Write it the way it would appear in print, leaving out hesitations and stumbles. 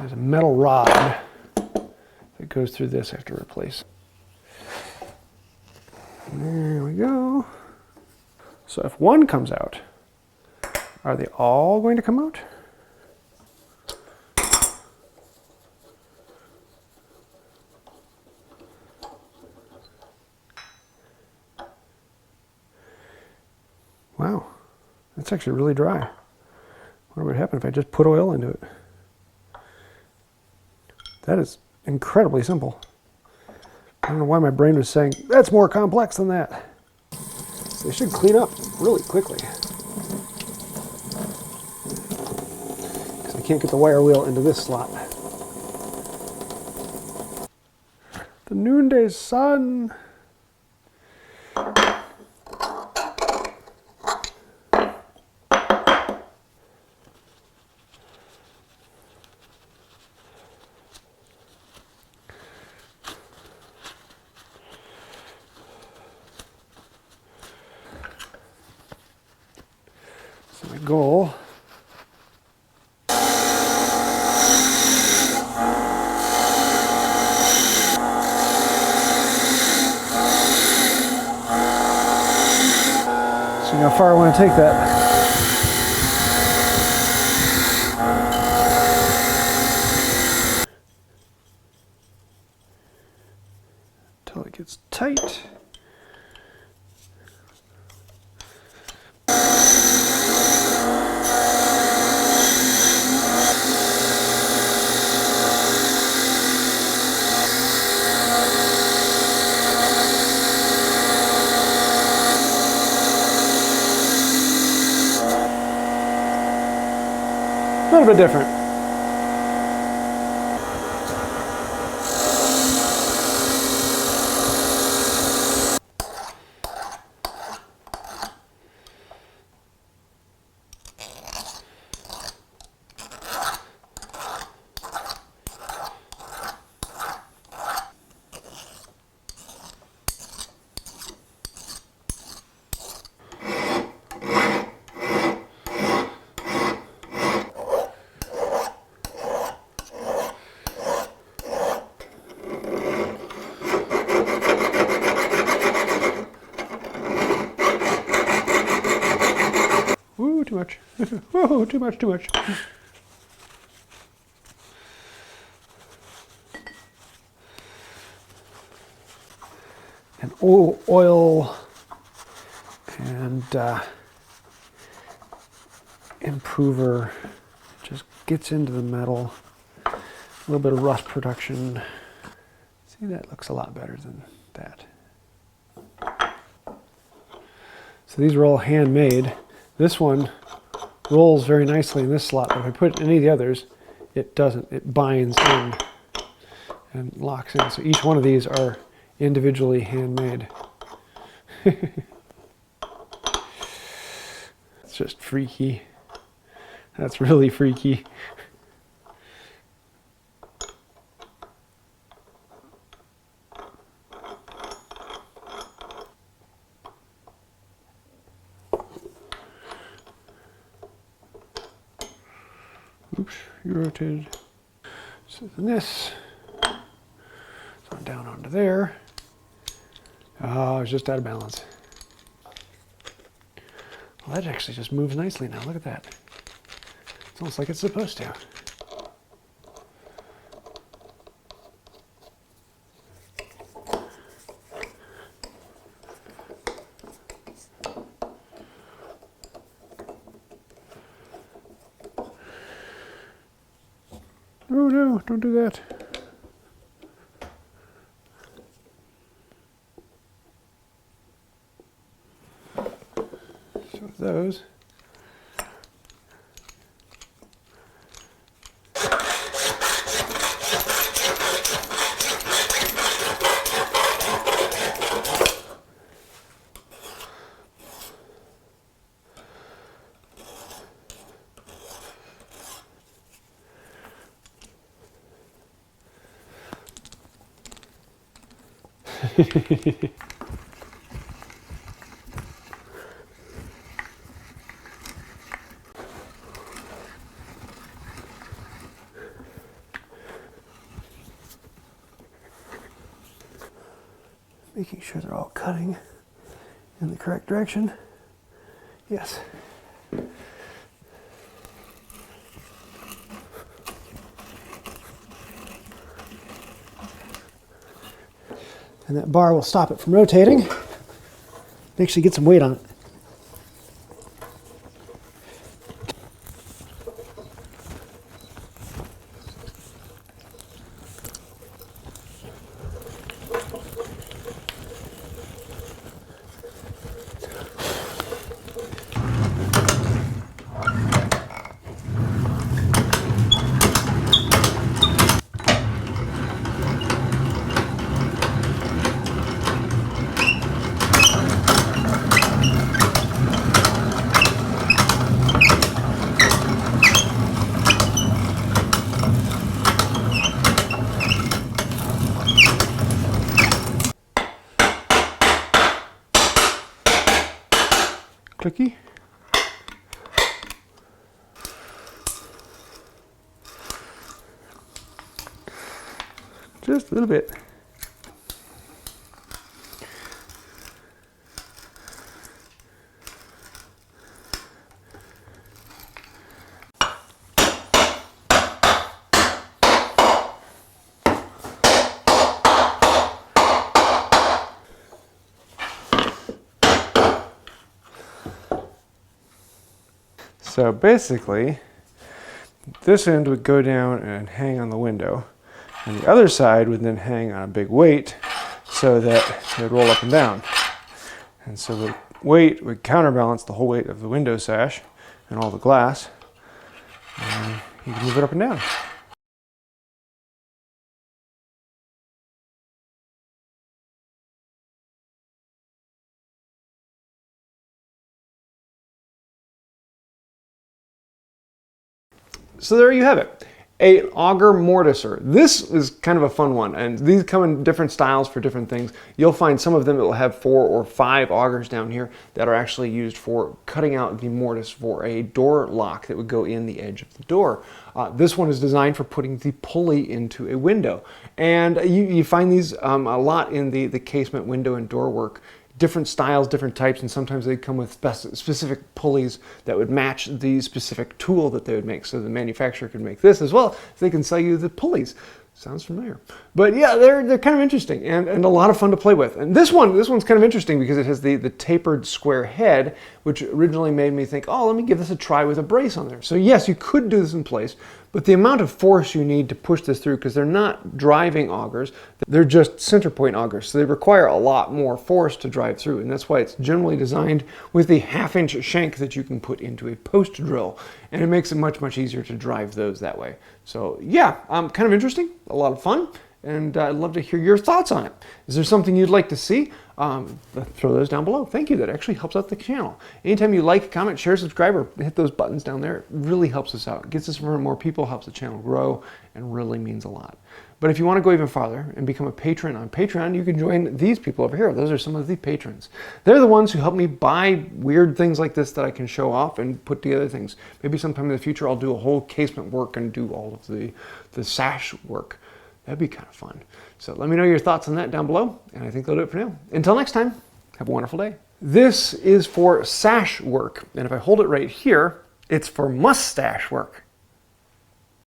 There's a metal rod that goes through this I have to replace. There we go. So if one comes out, are they all going to come out? Wow, that's actually really dry. What would happen if I just put oil into it? That is incredibly simple. I don't know why my brain was saying, that's more complex than that. They should clean up really quickly. Because I can't get the wire wheel into this slot. The noonday sun. So my goal how far I want to take that. Until it gets tight. A little bit different. Ooh, too much. Whoa, too much, too much. And oil and improver just gets into the metal. A little bit of rust production. See, that looks a lot better than that. So these are all handmade. This one rolls very nicely in this slot, but if I put it in any of the others, it doesn't. It binds in and locks in. So each one of these are individually handmade. It's just freaky. That's really freaky. Oops, you rotated. So then this, so down onto there. Oh, I was just out of balance. Well, that actually just moves nicely now. Look at that. It's almost like it's supposed to. Oh no, don't do that. So those. making sure they're all cutting in the correct direction. Yes. And that bar will stop it from rotating. Actually get some weight on it. Clicky. Just a little bit. So basically, this end would go down and hang on the window, and the other side would then hang on a big weight so that it would roll up and down. And so the weight would counterbalance the whole weight of the window sash and all the glass, and you can move it up and down. So there you have it, an auger mortiser. This is kind of a fun one, and these come in different styles for different things. You'll find some of them that will have 4 or 5 augers down here that are actually used for cutting out the mortise for a door lock that would go in the edge of the door. This one is designed for putting the pulley into a window, and you find these a lot in the casement window and door work. Different styles, different types, and sometimes they come with specific pulleys that would match the specific tool that they would make. So the manufacturer could make this as well, so they can sell you the pulleys. Sounds familiar. But yeah, they're kind of interesting and a lot of fun to play with. And this one's kind of interesting because it has the tapered square head, which originally made me think, oh, let me give this a try with a brace on there. So yes, you could do this in place, but the amount of force you need to push this through, because they're not driving augers, they're just center point augers. So they require a lot more force to drive through. And that's why it's generally designed with the 1/2-inch shank that you can put into a post drill. And it makes it much, much easier to drive those that way. So yeah, kind of interesting, a lot of fun. And I'd love to hear your thoughts on it. Is there something you'd like to see? Throw those down below. Thank you. That actually helps out the channel. Anytime you like, comment, share, subscribe, or hit those buttons down there, it really helps us out. It gets us in front of more people, helps the channel grow, and really means a lot. But if you want to go even farther and become a patron on Patreon, you can join these people over here. Those are some of the patrons. They're the ones who help me buy weird things like this that I can show off and put together things. Maybe sometime in the future I'll do a whole casement work and do all of the sash work. That'd be kind of fun. So let me know your thoughts on that down below, and I think that'll do it for now. Until next time, have a wonderful day. This is for sash work, and if I hold it right here, it's for mustache work.